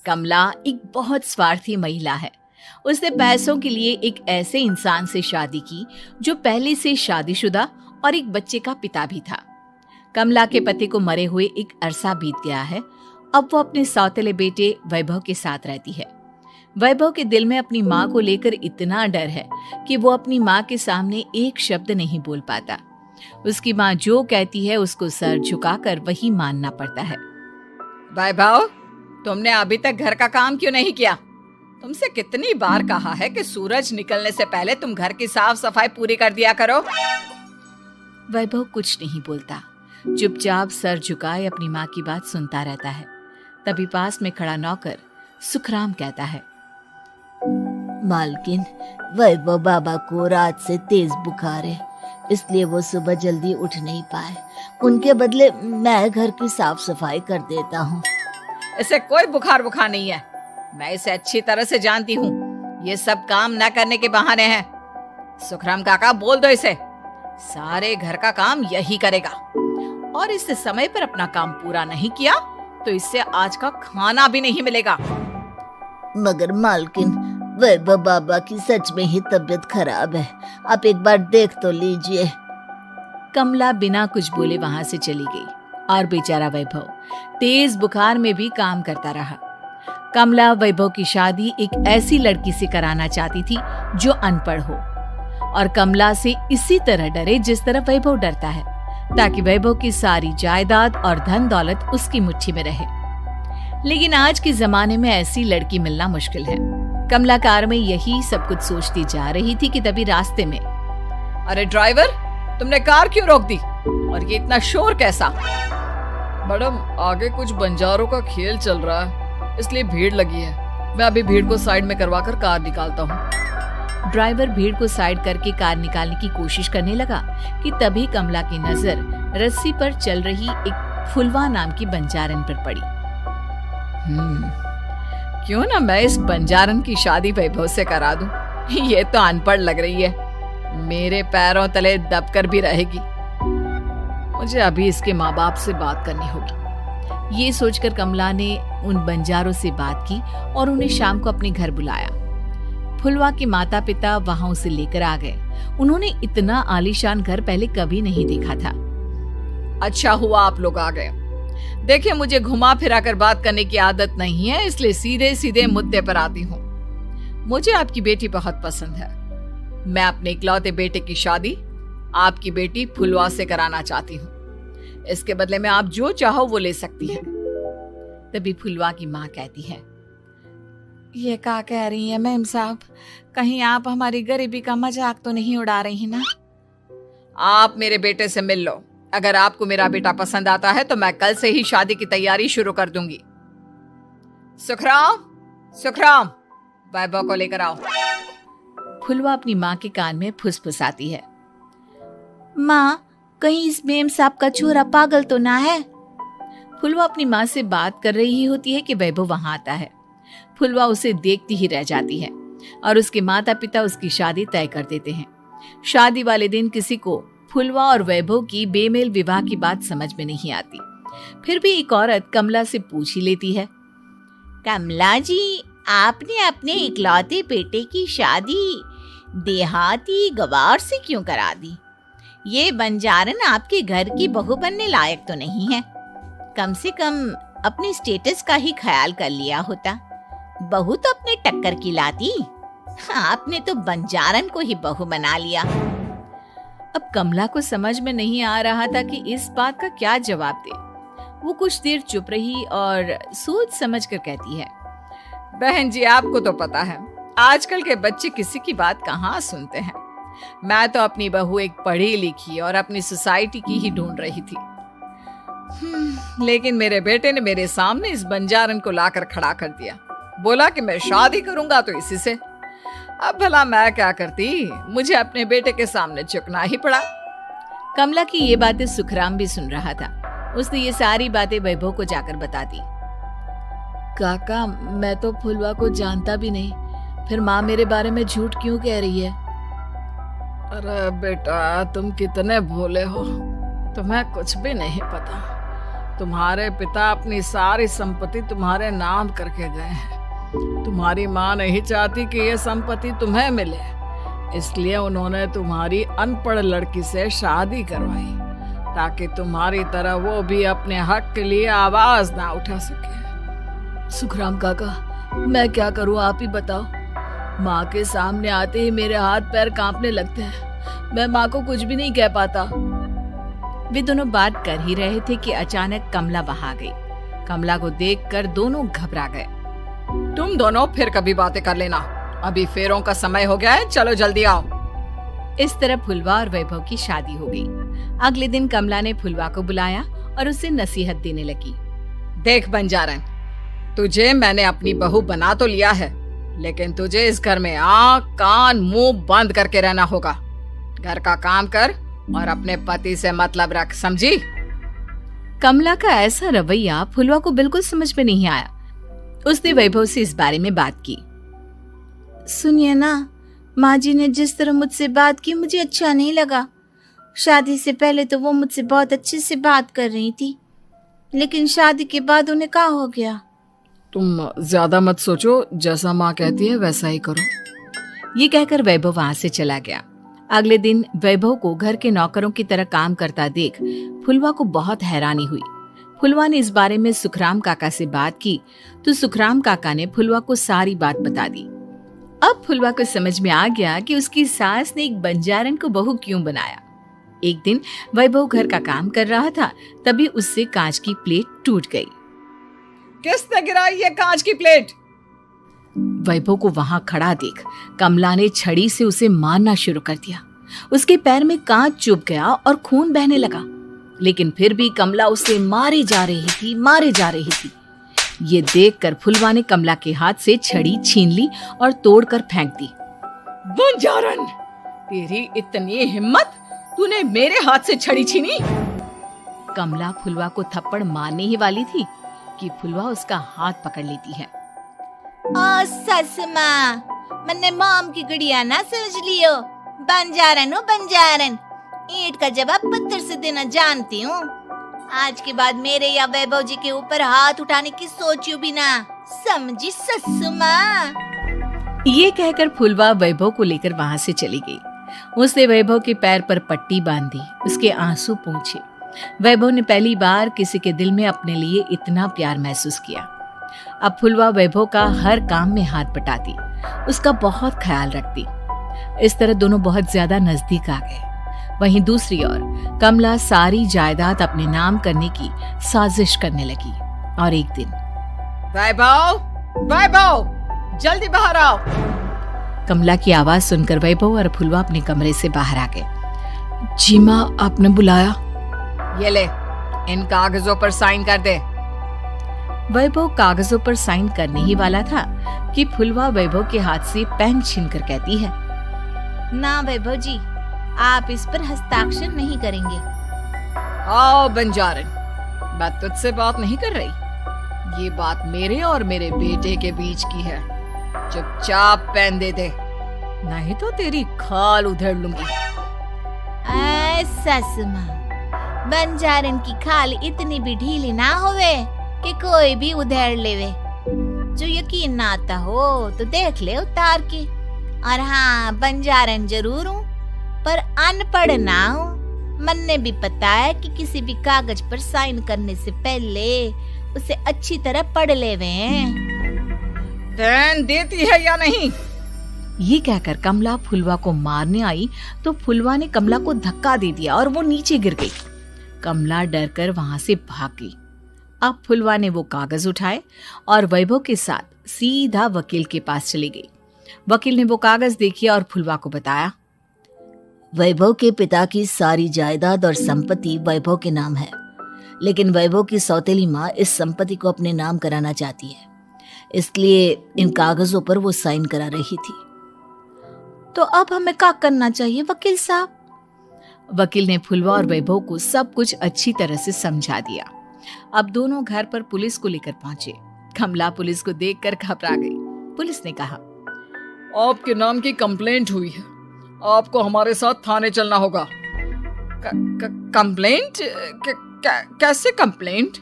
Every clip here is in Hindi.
कमला एक बहुत स्वार्थी महिला है। उसने पैसों के लिए एक ऐसे इंसान से शादी की जो पहले से शादीशुदा और एक बच्चे का पिता भी था। कमला के पति को मरे हुए एक अरसा बीत गया है। अब वो अपने सौतेले बेटे वैभव के साथ रहती है। वैभव के दिल में अपनी माँ को लेकर इतना डर है कि वो अपनी माँ के सामने एक शब्द नहीं बोल पाता। उसकी माँ जो कहती है उसको सर झुकाकर वही मानना पड़ता है। वैभव, तुमने अभी तक घर का काम क्यों नहीं किया? तुमसे कितनी बार कहा है कि सूरज निकलने से पहले तुम घर की साफ सफाई पूरी कर दिया करो। वैभव कुछ नहीं बोलता, चुपचाप सर झुकाए अपनी माँ की बात सुनता रहता है। तभी पास में खड़ा नौकर सुखराम कहता है, मालकिन, वैभव बाबा को रात से तेज बुखार है, इसलिए वो सुबह जल्दी उठ नहीं पाए। उनके बदले मैं घर की साफ सफाई कर देता हूँ। इसे कोई बुखार नहीं है। मैं इसे अच्छी तरह से जानती हूँ। ये सब काम न करने के बहाने हैं। सुखराम काका, बोल दो इसे, सारे घर का काम यही करेगा। और इससे समय पर अपना काम पूरा नहीं किया तो इससे आज का खाना भी नहीं मिलेगा। मगर मालकिन, वैभव बाबा की सच में ही तबीयत खराब है, आप एक बार देख तो लीजिए। कमला बिना कुछ बोले वहां से चली गई और बेचारा वैभव तेज बुखार में भी काम करता रहा। कमला वैभव की शादी एक ऐसी लड़की से कराना चाहती थी जो अनपढ़ हो और कमला से इसी तरह डरे जिस तरह वैभव डरता है, ताकि वैभव की सारी जायदाद और धन दौलत उसकी मुट्ठी में रहे। लेकिन आज के जमाने में ऐसी लड़की मिलना मुश्किल है। कमला कार में यही सब कुछ सोचती जा रही थी कि तभी रास्ते में, अरे ड्राइवर, तुमने कार क्यों रोक दी? और ये इतना शोर कैसा? मैडम, आगे कुछ बंजारों का खेल चल रहा है, इसलिए भीड़ लगी है। मैं अभी भीड़ को साइड में करवाकर कार निकालता हूँ। ड्राइवर भीड़ को साइड करके कार निकालने की कोशिश करने लगा कि तभी कमला की नजर रस्सी पर चल रही एक फुलवा नाम की बंजारन पर पड़ी। क्यों ना मैं इस बंजारन की शादी वैभव से करा दूं? ये तो अनपढ़ लग रही है, मेरे पैरों तले दबकर भी रहेगी। मुझे अभी इसके माँ बाप से बात करनी होगी। ये सोचकर कमला ने उन बंजारों से बात की और उन्हें शाम को अपने घर बुलाया। फुलवा के माता पिता वहां उसे लेकर आ गए। उन्होंने इतना आलीशान घर पहले कभी नहीं देखा था। अच्छा हुआ आप लोग आ गए। देखिए, मुझे घुमा फिरा कर बात करने की आदत नहीं है, इसलिए सीधे सीधे मुद्दे पर आती हूँ। मुझे आपकी बेटी बहुत पसंद है। मैं अपने इकलौते बेटे की शादी आपकी बेटी फुलवा से कराना चाहती हूँ। इसके बदले में आप जो चाहो वो ले सकती हैं। तभी फुलवा की माँ कहती है, ये क्या कह रही है मैम साहब? कहीं आप हमारी गरीबी का मजाक तो नहीं उड़ा रही ना? आप मेरे बेटे से मिल लो। अगर आपको मेरा बेटा पसंद आता है तो मैं कल से ही शादी की तैयारी शुरू कर दूंगी। सुखराम, वैभव को लेकर आओ। फुलवा अपनी माँ के कान में फुसफुसाती है, माँ, कहीं इस मेम साहब का छोरा पागल तो ना है? फुलवा अपनी माँ से बात कर रही होती है कि वैभव वहां आता है। फुलवा उसे देखती ही रह जाती है और उसके माता पिता उसकी शादी तय कर देते हैं। शादी वाले दिन किसी को फुलवा और वैभव की बेमेल विवाह की बात समझ में नहीं आती। फिर भी एक औरत कमला से पूछ ही लेती है, कमला जी, आपने अपने इकलौते बेटे की शादी देहाती गवार से क्यों करा दी? ये बंजारन आपके घर की बहू बनने लायक तो नहीं है। कम से कम अपने स्टेटस का ही ख्याल कर लिया होता। बहू तो अपने टक्कर की लाती, आपने तो बंजारन को ही बहू बना लिया। अब कमला को समझ में नहीं आ रहा था कि इस बात का क्या जवाब दे। वो कुछ देर चुप रही और सोच समझ कर कहती है, बहन जी, आपको तो पता है आजकल के बच्चे किसी की बात कहाँ सुनते हैं। मैं तो अपनी बहू एक पढ़ी लिखी और अपनी सोसाइटी की ही ढूंढ रही थी। लेकिन मेरे बेटे ने मेरे सामने इस बंजारन को लाकर खड़ा कर दिया। बोला कि मैं शादी करूंगा तो इसी से। अब भला मैं क्या करती, मुझे अपने बेटे के सामने झुकना ही पड़ा। कमला की ये बातें सुखराम भी सुन रहा था। उसने ये सारी बातें वैभव को जाकर बता दी। काका, मैं तो फुलवा को जानता भी नहीं, फिर माँ मेरे बारे में झूठ क्यों कह रही है? अरे बेटा, तुम कितने भोले हो, तुम्हें कुछ भी नहीं पता। तुम्हारे पिता अपनी सारी संपत्ति तुम्हारे नाम करके गए हैं। तुम्हारी माँ नहीं चाहती कि ये संपत्ति तुम्हें मिले, इसलिए उन्होंने तुम्हारी अनपढ़ लड़की से शादी करवाई ताकि तुम्हारी तरह वो भी अपने हक के लिए आवाज ना उठा सके। सुखराम काका, मैं क्या करूं, आप ही बताओ। माँ के सामने आते ही मेरे हाथ पैर कांपने लगते हैं। मैं माँ को कुछ भी नहीं कह पाता। वे दोनों बात कर ही रहे थे कि अचानक कमला वहां आ गई। कमला को देखकर दोनों घबरा गए। तुम दोनों फिर कभी बातें कर लेना, अभी फेरों का समय हो गया है, चलो जल्दी आओ। इस तरह फुलवा और वैभव की शादी हो गई। अगले दिन कमला ने फुलवा को बुलाया और उसे नसीहत देने लगी। देख बंजारन, तुझे मैंने अपनी बहू बना तो लिया है, लेकिन तुझे इस घर में आँख कान मुंह बंद करके रहना होगा। घर का काम कर और अपने पति से मतलब रख, समझी? कमला का ऐसा रवैया फुलवा को बिल्कुल समझ में नहीं आया। उसने वैभव से इस बारे में बात की। सुनिए ना, माँ जी ने जिस तरह मुझसे बात की मुझे अच्छा नहीं लगा। शादी से पहले तो वो मुझसे बहुत अच्छे से बात कर रही थी, लेकिन शादी के बाद उन्हें क्या हो गया? तुम ज्यादा मत सोचो, जैसा माँ कहती है वैसा ही करो। ये कहकर वैभव वहां से चला गया। अगले दिन वैभव को घर के नौकरों की तरह काम करता देख फुलवा को बहुत हैरानी हुई। फुलवा ने इस बारे में सुखराम काका से बात की तो सुखराम काका ने फुलवा को सारी बात बता दी। अब फुलवा को समझ में आ गया कि उसकी सास ने एक बंजारन को बहू क्यों बनाया। एक दिन वैभव घर का काम कर रहा था, तभी उससे कांच की प्लेट टूट गई। किसने गिराई ये कांच की प्लेट? वैभव को वहां खड़ा देख कमला ने छड़ी से उसे मारना शुरू कर दिया। उसके पैर में कांच चुभ गया और खून बहने लगा, लेकिन फिर भी कमला उसे मारे जा रही थी। ये देखकर फुलवा ने कमला के हाथ से छड़ी छीन ली और तोड़कर फेंक दी। बंजारन, तेरी इतनी हिम्मत, तूने मेरे हाथ से छड़ी छीनी? कमला फुलवा को थप्पड़ मारने ही वाली थी कि फुलवा उसका हाथ पकड़ लेती है। ओ सस माँ, मैंने मॉम की गुड़िया ना समझ लियो। बंजारन हो बंजारन, ईंट का जवाब पत्थर से देना जानती हूँ। आज के बाद मेरे या वैभव जी के ऊपर हाथ उठाने की सोचियो भी ना, समझी ससु माँ? ये कहकर फुलवा वैभव को लेकर वहां से चली गई। उसने वैभव के पैर पर पट्टी बांधी, उसके आंसू पोंछे। वैभव ने पहली बार किसी के दिल में अपने लिए इतना प्यार महसूस किया। अब फुलवा वैभव का हर काम में हाथ बटाती, उसका बहुत ख्याल रखती। इस तरह दोनों बहुत ज्यादा नजदीक आ गए। वहीं दूसरी ओर कमला सारी जायदाद अपने नाम करने की साजिश करने लगी। और एक दिन, वैभव, जल्दी बाहर आओ। कमला की आवाज सुनकर वैभव और फुलवा अपने कमरे से बाहर आ गए। जी माँ, आपने बुलाया? ये ले, इन कागजों पर साइन कर दे। वैभव कागजों पर साइन करने ही वाला था कि फुलवा वैभव के हाथ से पेन छीनकर कहती है, ना वैभव जी, आप इस पर हस्ताक्षर नहीं करेंगे। आओ बंजारन, मैं तुझसे बात नहीं कर रही। ये बात मेरे और मेरे बेटे के बीच की है। चुपचाप पेन दे दे, नहीं तो तेरी खाल उधेड़ लूंगी। सस माँ, बंजारन की खाल इतनी भी ढीली ना होवे कि कोई भी उधेड़ लेवे। जो यकीन ना आता हो तो देख ले उतार के। और हाँ, बंजारन जरूर हूँ पर अनपढ़ ना हूँ। मन भी पता है कि किसी भी कागज पर साइन करने से पहले उसे अच्छी तरह पढ़ लेवे। पेन देती है या नहीं? ये कहकर कमला फुलवा को मारने आई तो फुलवा ने कमला को धक्का दे दिया और वो नीचे गिर गई। कमला डरकर वहां से भाग गई। अब फुलवा ने वो कागज उठाए और वैभव के साथ सीधा वकील के पास चली गई। वकील ने वो कागज देखे और फुलवा को बताया, वैभव के पिता की सारी जायदाद और संपत्ति वैभव के नाम है, लेकिन वैभव की सौतेली माँ इस संपत्ति को अपने नाम कराना चाहती है, इसलिए इन कागजों पर वो साइन करा रही थी। तो अब हमें क्या करना चाहिए वकील साहब? वकील ने फुलवा और वैभव को सब कुछ अच्छी तरह से समझा दिया। अब दोनों घर पर पुलिस को लेकर पहुंचे। कमला पुलिस को देखकर घबरा गई। पुलिस ने कहा, आपके नाम की कंप्लेंट हुई है, आपको हमारे साथ थाने चलना होगा। कंप्लेंट? कैसे कंप्लेंट?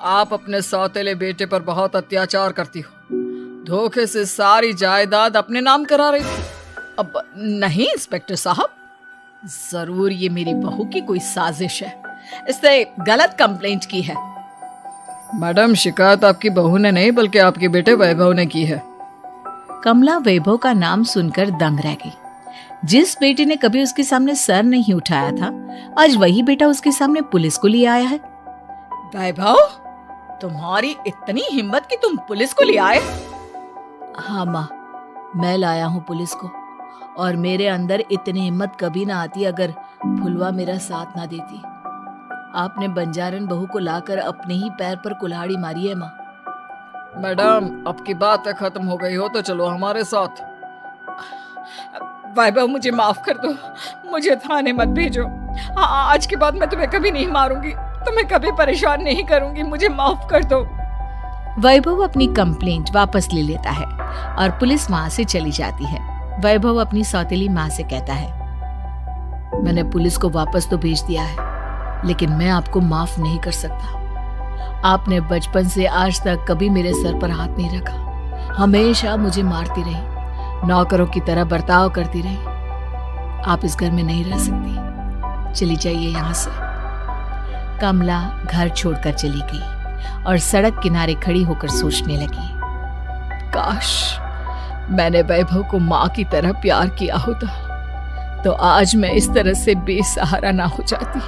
आप अपने सौतेले बेटे पर बहुत अत्याचार करती हो, धोखे से सारी जायदाद अपने नाम करा रही थी। अब नहीं इंस्पेक्टर साहब, जरूर ये मेरी बहू की कोई साजिश है, इसने गलत कंप्लेंट की है। मैडम, शिकायत आपकी बहू ने नहीं बल्कि आपके बेटे वैभव ने की है। कमला वैभव का नाम सुनकर दंग रह गई। जिस बेटे ने कभी उसके सामने सर नहीं उठाया था, आज वही बेटा उसके सामने पुलिस को लिए आया है। वैभव, तुम्हारी इतनी हिम्मत कि तुम पुलिस को ले आए? हाँ माँ, मैं लाया हूँ पुलिस को, और मेरे अंदर इतनी हिम्मत कभी ना आती अगर फुलवा मेरा साथ ना देती। आपने बंजारन बहू को लाकर अपने ही पैर पर कुल्हाड़ी मारी है माँ। मैडम, अब की बातें खत्म हो गई हो तो चलो हमारे साथ। वैभव, मुझे माफ कर दो, मुझे थाने मत भेजो। आज के बाद मैं तुम्हें कभी नहीं मारूंगी, तुम्हें कभी परेशान नहीं करूंगी, मुझे माफ कर दो। वैभव अपनी कंप्लेंट वापस ले लेता है और पुलिस वहां से चली जाती है। वैभव अपनी सौतेली माँ से कहता है, मैंने पुलिस को वापस तो भेज दिया है, लेकिन मैं आपको माफ नहीं कर सकता। आपने बचपन से आज तक कभी मेरे सर पर हाथ नहीं रखा, हमेशा मुझे मारती रही, नौकरों की तरह बर्ताव करती रही। आप इस घर में नहीं रह सकती, चली जाइए यहाँ से। कमला घर छोड़कर चली गई और सड़क किनारे खड़ी होकर सोचने लगी, काश मैंने वैभव को माँ की तरह प्यार किया होता तो आज मैं इस तरह से बेसहारा ना हो जाती।